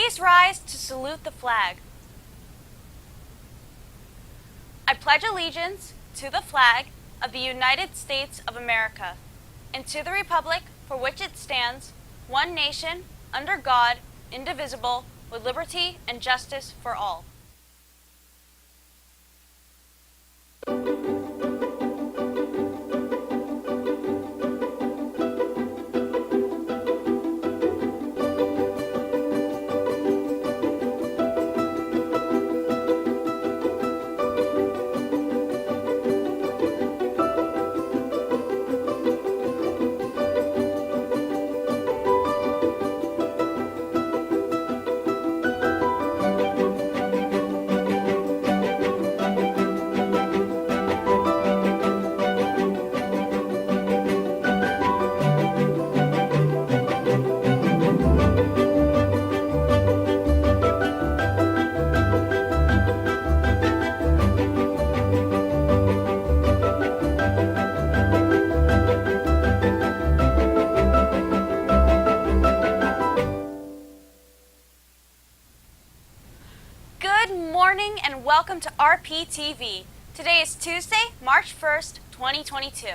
Please rise to salute the flag. I pledge allegiance to the flag of the United States of America and to the republic for which it stands, one nation, under God, indivisible, with liberty and justice for all. Welcome to RPtv. Today is Tuesday, March 1st, 2022.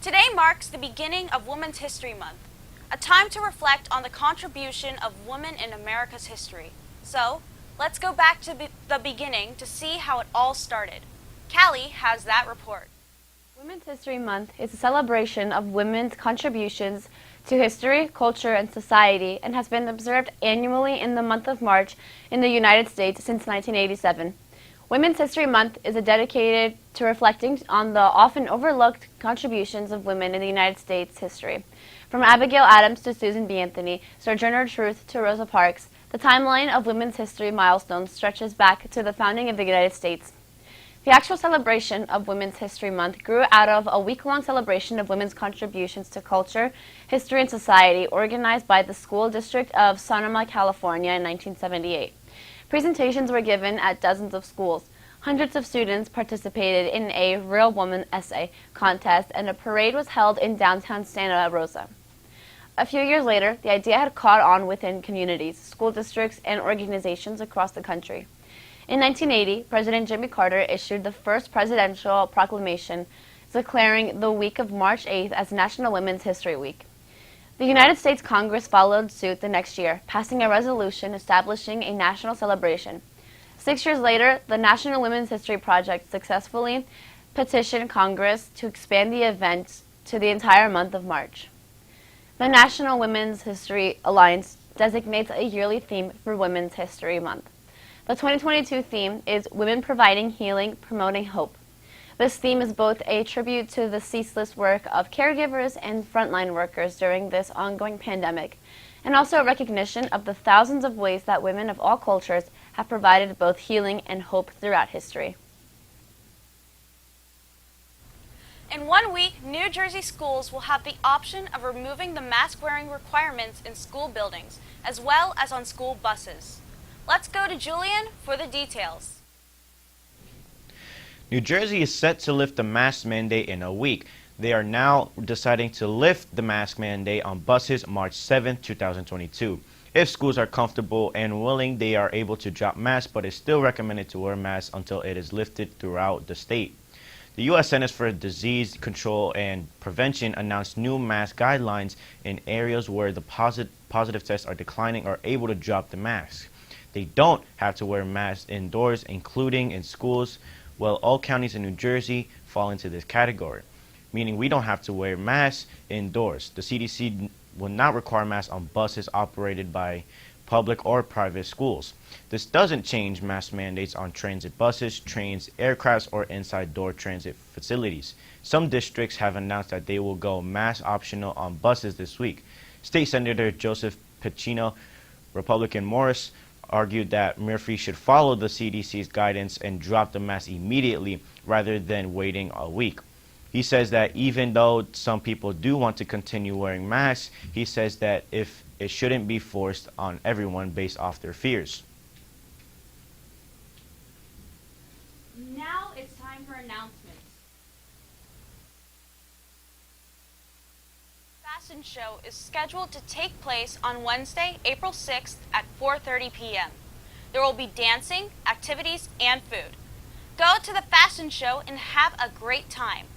Today marks the beginning of Women's History Month, a time to reflect on the contribution of women in America's history. So, let's go back to the beginning to see how it all started. Callie has that report. Women's History Month is a celebration of women's contributions to history, culture, and society and has been observed annually in the month of March in the United States since 1987. Women's History Month is dedicated to reflecting on the often overlooked contributions of women in the United States history. From Abigail Adams to Susan B. Anthony, Sojourner Truth to Rosa Parks, the timeline of women's history milestones stretches back to the founding of the United States. The actual celebration of Women's History Month grew out of a week-long celebration of women's contributions to culture, history, and society organized by the School District of Sonoma, California in 1978. Presentations were given at dozens of schools. Hundreds of students participated in a Real Woman essay contest, and a parade was held in downtown Santa Rosa. A few years later, the idea had caught on within communities, school districts, and organizations across the country. In 1980, President Jimmy Carter issued the first presidential proclamation declaring the week of March 8th as National Women's History Week. The United States Congress followed suit the next year, passing a resolution establishing a national celebration. 6 years later, the National Women's History Project successfully petitioned Congress to expand the event to the entire month of March. The National Women's History Alliance designates a yearly theme for Women's History Month. The 2022 theme is Women Providing Healing, Promoting Hope. This theme is both a tribute to the ceaseless work of caregivers and frontline workers during this ongoing pandemic, and also a recognition of the thousands of ways that women of all cultures have provided both healing and hope throughout history. In 1 week, New Jersey schools will have the option of removing the mask-wearing requirements in school buildings, as well as on school buses. Let's go to Julian for the details. New Jersey is set to lift the mask mandate in a week. They are now deciding to lift the mask mandate on buses March 7, 2022. If schools are comfortable and willing, they are able to drop masks, but it's still recommended to wear masks until it is lifted throughout the state. The U.S. Centers for Disease Control and Prevention announced new mask guidelines in areas where the positive tests are declining or able to drop the mask. They don't have to wear masks indoors, including in schools. Well, all counties in New Jersey fall into this category, meaning we don't have to wear masks indoors. The CDC will not require masks on buses operated by public or private schools. This doesn't change mask mandates on transit buses, trains, aircrafts, or inside door transit facilities. Some districts have announced that they will go mask optional on buses this week. State Senator Joseph Pacino, Republican Morris, argued that Murphy should follow the CDC's guidance and drop the mask immediately rather than waiting a week. He says that even though some people do want to continue wearing masks, he says that if it shouldn't be forced on everyone based off their fears. Now it's time for announcements. Fashion show is scheduled to take place on Wednesday, April 6th at 4:30 p.m. There will be dancing, activities, and food. Go to the fashion show and have a great time.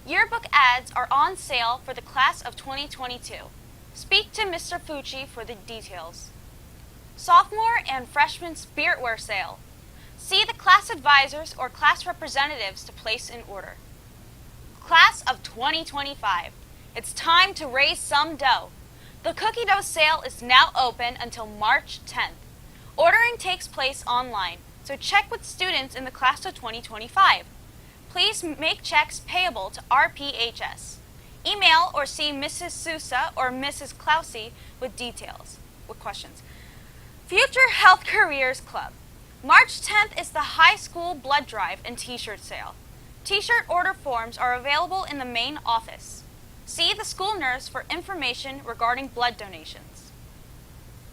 Yearbook ads are on sale for the class of 2022. Speak to Mr. Fucci for the details. Sophomore and freshman spirit wear sale. See the class advisors or class representatives to place an order. Class of 2025. It's time to raise some dough. The cookie dough sale is now open until March 10th. Ordering takes place online, so check with students in the class of 2025. Please make checks payable to RPHS. Email or see Mrs. Sousa or Mrs. Clousey with questions. Future Health Careers Club. March 10th is the high school blood drive and t-shirt sale. T-shirt order forms are available in the main office. See the school nurse for information regarding blood donations.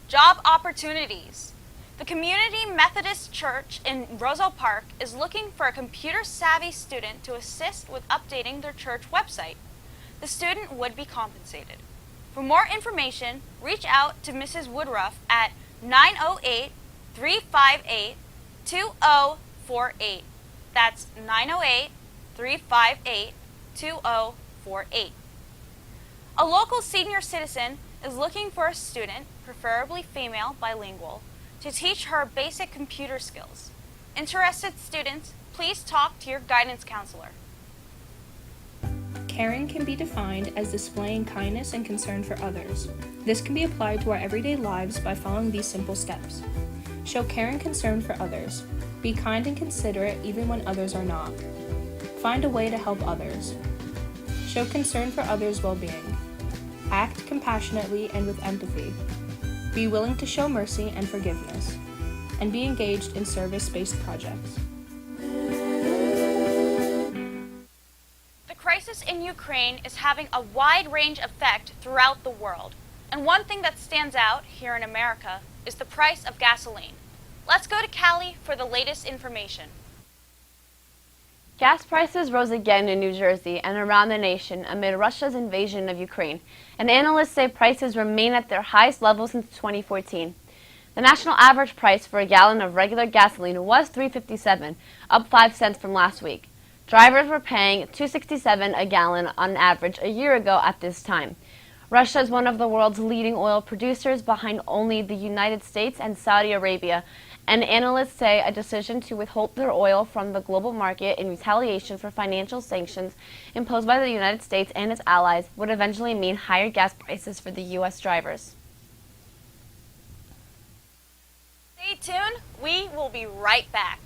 Job opportunities. The Community Methodist Church in Roselle Park is looking for a computer-savvy student to assist with updating their church website. The student would be compensated. For more information, reach out to Mrs. Woodruff at 908-358-2048. That's 908-358-2048. A local senior citizen is looking for a student, preferably female bilingual, to teach her basic computer skills. Interested students, please talk to your guidance counselor. Caring can be defined as displaying kindness and concern for others. This can be applied to our everyday lives by following these simple steps. Show care and concern for others. Be kind and considerate even when others are not. Find a way to help others. Show concern for others' well-being. Act compassionately and with empathy. Be willing to show mercy and forgiveness. And be engaged in service-based projects. The crisis in Ukraine is having a wide-range effect throughout the world. And one thing that stands out here in America is the price of gasoline. Let's go to Cali for the latest information. Gas prices rose again in New Jersey and around the nation amid Russia's invasion of Ukraine, and analysts say prices remain at their highest level since 2014. The national average price for a gallon of regular gasoline was $3.57, up 5 cents from last week. Drivers were paying $2.67 a gallon on average a year ago at this time. Russia is one of the world's leading oil producers, behind only the United States and Saudi Arabia, and analysts say a decision to withhold their oil from the global market in retaliation for financial sanctions imposed by the United States and its allies would eventually mean higher gas prices for the U.S. drivers. Stay tuned, we will be right back.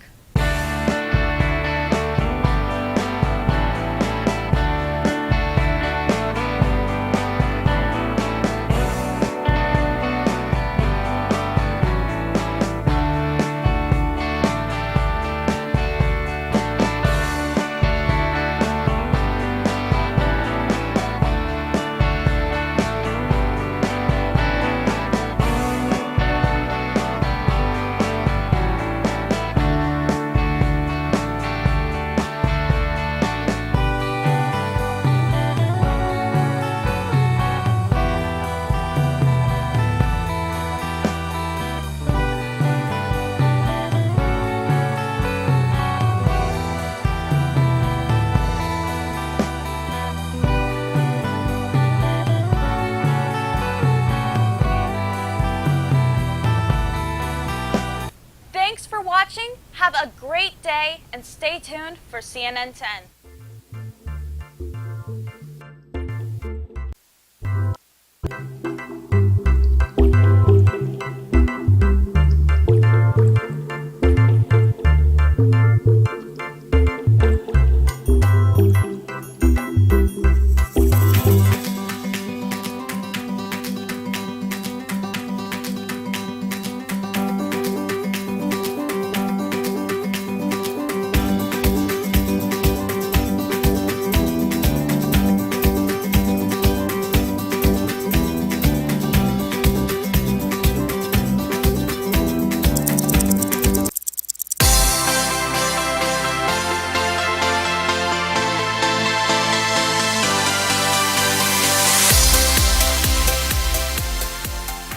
Thanks for watching, have a great day, and stay tuned for CNN 10.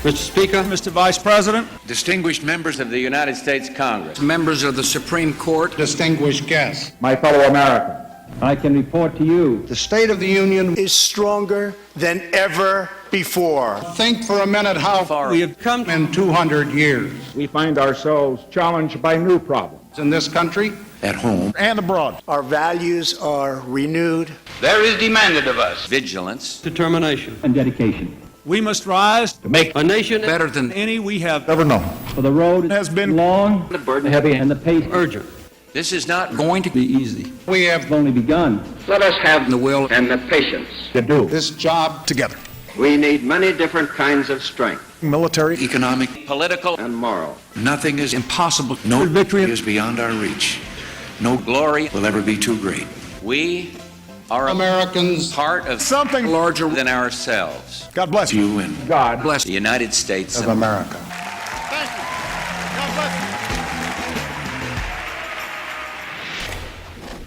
Mr. Speaker, Mr. Vice President, distinguished members of the United States Congress, members of the Supreme Court, distinguished guests, my fellow Americans, I can report to you the State of the Union is stronger than ever before. Think for a minute how far we have come in 200 years. we find ourselves challenged by new problems. In this country, at home, and abroad. Our values are renewed. there is demanded of us vigilance, determination, And dedication. We must rise To make a nation better than any we have ever known. For the road has been long, the burden heavy, and the pace urgent. This is not Going to be easy. we have have only begun Let us have The will and the patience. to do. this job together. We need many different kinds of strength, Military, economic, political, and moral. nothing is impossible. No victory is beyond our reach. No glory will ever be too great. We are a Americans. part of Something larger than ourselves. God bless you. You and God Bless the United States Of America. Thank you. God bless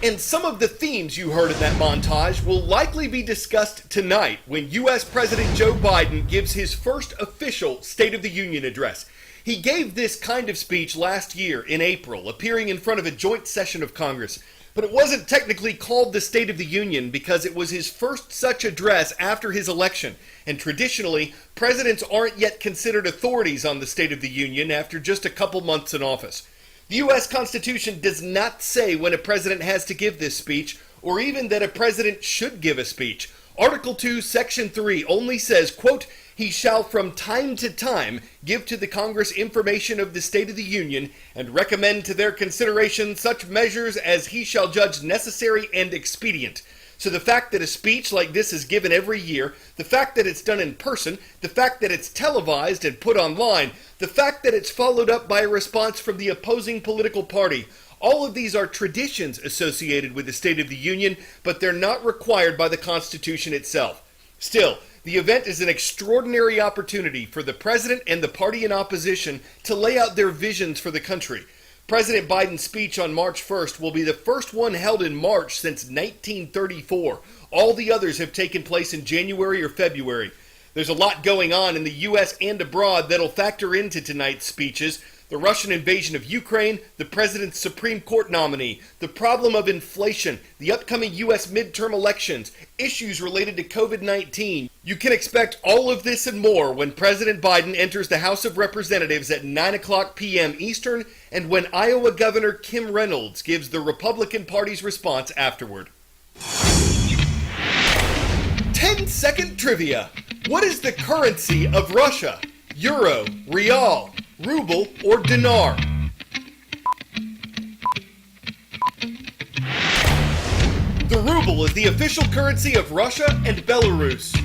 you. And some of the themes you heard in that montage will likely be discussed tonight when U.S. President Joe Biden gives his first official State of the Union address. He gave this kind of speech last year in April, appearing in front of a joint session of Congress. But it wasn't technically called the State of the Union because it was his first such address after his election. And traditionally, presidents aren't yet considered authorities on the State of the Union after just a couple months in office. The U.S. Constitution does not say when a president has to give this speech or even that a president should give a speech. Article 2, Section 3 only says, quote, "He shall from time to time give to the Congress information of the State of the Union and recommend to their consideration such measures as he shall judge necessary and expedient." So the fact that a speech like this is given every year, the fact that it's done in person, the fact that it's televised and put online, the fact that it's followed up by a response from the opposing political party, all of these are traditions associated with the State of the Union, but they're not required by the Constitution itself. Still, the event is an extraordinary opportunity for the president and the party in opposition to lay out their visions for the country. President Biden's speech on March 1st will be the first one held in March since 1934. All the others have taken place in January or February. There's a lot going on in the U.S. and abroad that'll factor into tonight's speeches. The Russian invasion of Ukraine, the president's Supreme Court nominee, the problem of inflation, the upcoming U.S. midterm elections, issues related to COVID-19. You can expect all of this and more when President Biden enters the House of Representatives at 9 o'clock p.m. Eastern and when Iowa Governor Kim Reynolds gives the Republican Party's response afterward. 10-second trivia. What is the currency of Russia? Euro, rial, ruble, or dinar? The ruble is the official currency of Russia and Belarus.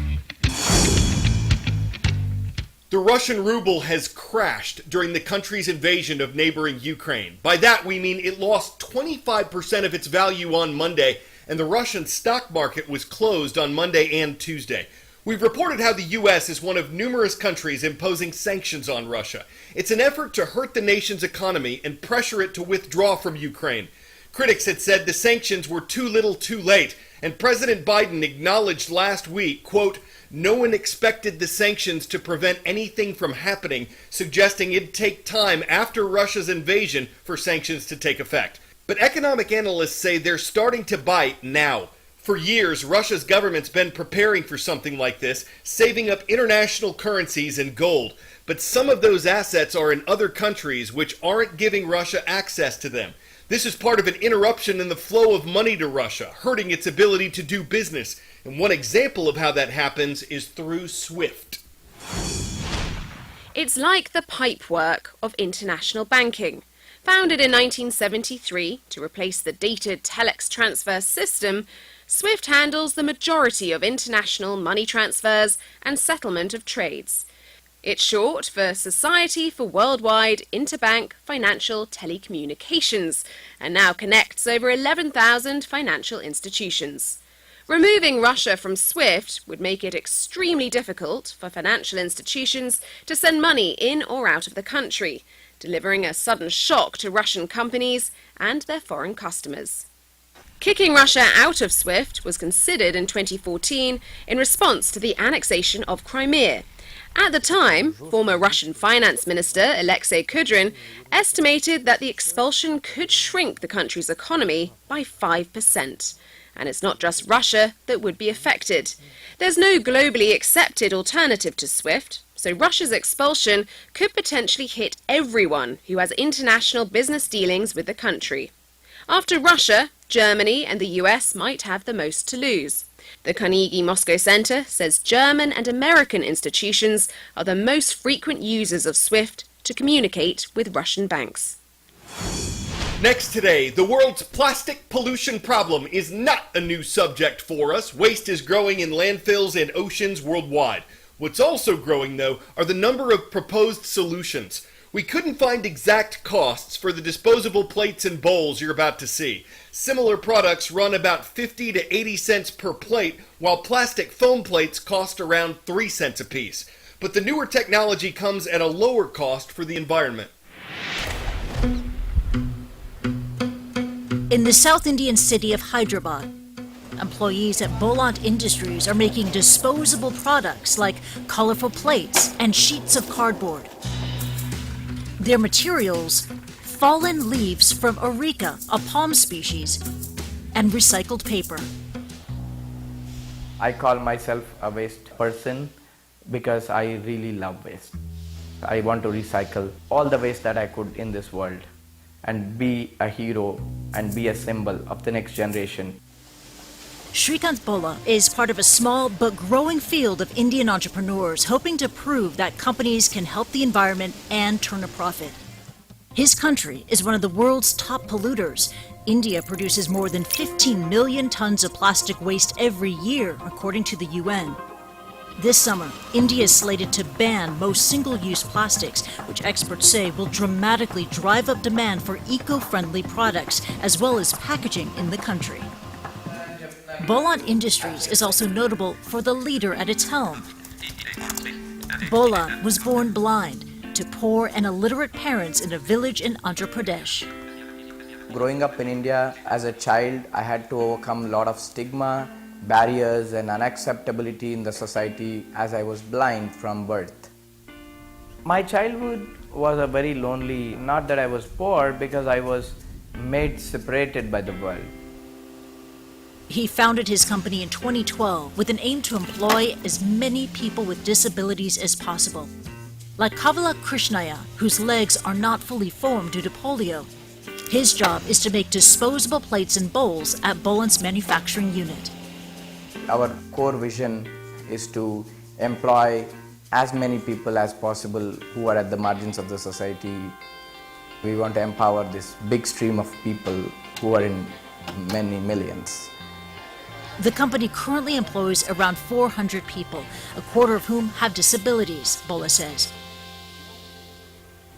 The Russian ruble has crashed during the country's invasion of neighboring Ukraine. By that we mean it lost 25% of its value on Monday, and the Russian stock market was closed on Monday and Tuesday. We've reported how the U.S. is one of numerous countries imposing sanctions on Russia. It's an effort to hurt the nation's economy and pressure it to withdraw from Ukraine. Critics had said the sanctions were too little too late, and President Biden acknowledged last week, quote, "No one expected the sanctions to prevent anything from happening," suggesting it'd take time after Russia's invasion for sanctions to take effect. But economic analysts say they're starting to bite now. For years, Russia's government's been preparing for something like this, saving up international currencies and gold. But some of those assets are in other countries which aren't giving Russia access to them. This is part of an interruption in the flow of money to Russia, hurting its ability to do business. And one example of how that happens is through SWIFT. It's like the pipework of international banking. Founded in 1973 to replace the dated telex transfer system, SWIFT handles the majority of international money transfers and settlement of trades. It's short for Society for Worldwide Interbank Financial Telecommunications and now connects over 11,000 financial institutions. Removing Russia from SWIFT would make it extremely difficult for financial institutions to send money in or out of the country, delivering a sudden shock to Russian companies and their foreign customers. Kicking Russia out of SWIFT was considered in 2014 in response to the annexation of Crimea. At the time, former Russian Finance Minister Alexei Kudrin estimated that the expulsion could shrink the country's economy by 5%. And it's not just Russia that would be affected. There's no globally accepted alternative to SWIFT, so Russia's expulsion could potentially hit everyone who has international business dealings with the country. After Russia, Germany and the US might have the most to lose. The Carnegie Moscow Center says German and American institutions are the most frequent users of SWIFT to communicate with Russian banks. Next today, the world's plastic pollution problem is not a new subject for us. Waste is growing in landfills and oceans worldwide. What's also growing, though, are the number of proposed solutions. We couldn't find exact costs for the disposable plates and bowls you're about to see. Similar products run about 50 to 80 cents per plate, while plastic foam plates cost around 3 cents a piece. But the newer technology comes at a lower cost for the environment. In the South Indian city of Hyderabad, employees at Bolant Industries are making disposable products like colorful plates and sheets of cardboard. Their materials, fallen leaves from areca, a palm species, and recycled paper. I call myself a waste person because I really love waste. I want to recycle all the waste that I could in this world and be a hero and be a symbol of the next generation. Shrikant Bola is part of a small but growing field of Indian entrepreneurs hoping to prove that companies can help the environment and turn a profit. His country is one of the world's top polluters. India produces more than 15 million tons of plastic waste every year, according to the UN. This summer, India is slated to ban most single-use plastics, which experts say will dramatically drive up demand for eco-friendly products, as well as packaging in the country. Bola Industries is also notable for the leader at its helm. Bola was born blind to poor and illiterate parents in a village in Andhra Pradesh. Growing up in India as a child, I had to overcome a lot of stigma, barriers and unacceptability in the society as I was blind from birth. My childhood was a very lonely, not that I was poor, because I was made separated by the world. He founded his company in 2012 with an aim to employ as many people with disabilities as possible. Like Kavala Krishnaya, whose legs are not fully formed due to polio. His job is to make disposable plates and bowls at Bolan's manufacturing unit. Our core vision is to employ as many people as possible who are at the margins of the society. We want to empower this big stream of people who are in many millions. The company currently employs around 400 people, a quarter of whom have disabilities, Bola says.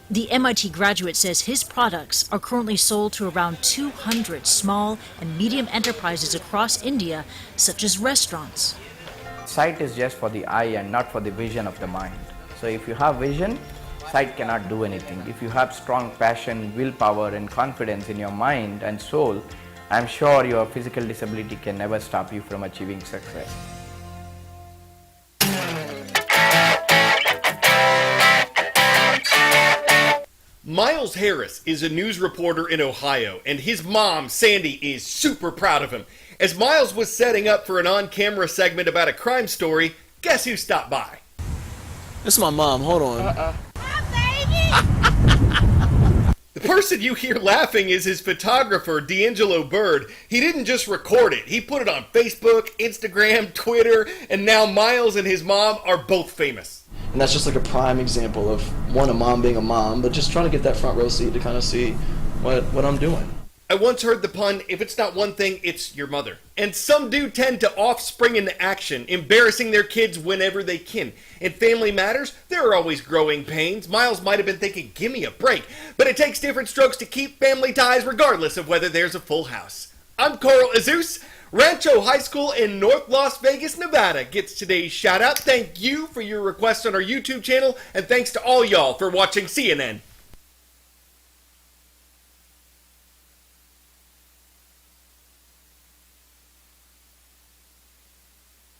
The MIT graduate says his products are currently sold to around 200 small and medium enterprises across India, such as restaurants. Sight is just for the eye and not for the vision of the mind. So if you have vision, sight cannot do anything. If you have strong passion, willpower and confidence in your mind and soul, I'm sure your physical disability can never stop you from achieving success. Miles Harris is a news reporter in Ohio, and his mom, Sandy, is super proud of him. As Miles was setting up for an on-camera segment about a crime story, guess who stopped by? This is my mom. Hold on. The person you hear laughing is his photographer, D'Angelo Bird. He didn't just record it. He put it on Facebook, Instagram, Twitter, and now Miles and his mom are both famous. And that's just like a prime example of, one, a mom being a mom, but just trying to get that front row seat to kind of see what I'm doing. I once heard the pun, if it's not one thing, it's your mother. And some do tend to offspring into action, embarrassing their kids whenever they can. In Family Matters, there are always growing pains. Miles might have been thinking, give me a break. But it takes different strokes to keep family ties regardless of whether there's a full house. I'm Coral Azus. Rancho High School in North Las Vegas, Nevada gets today's shout out. Thank you for your requests on our YouTube channel, and thanks to all y'all for watching CNN.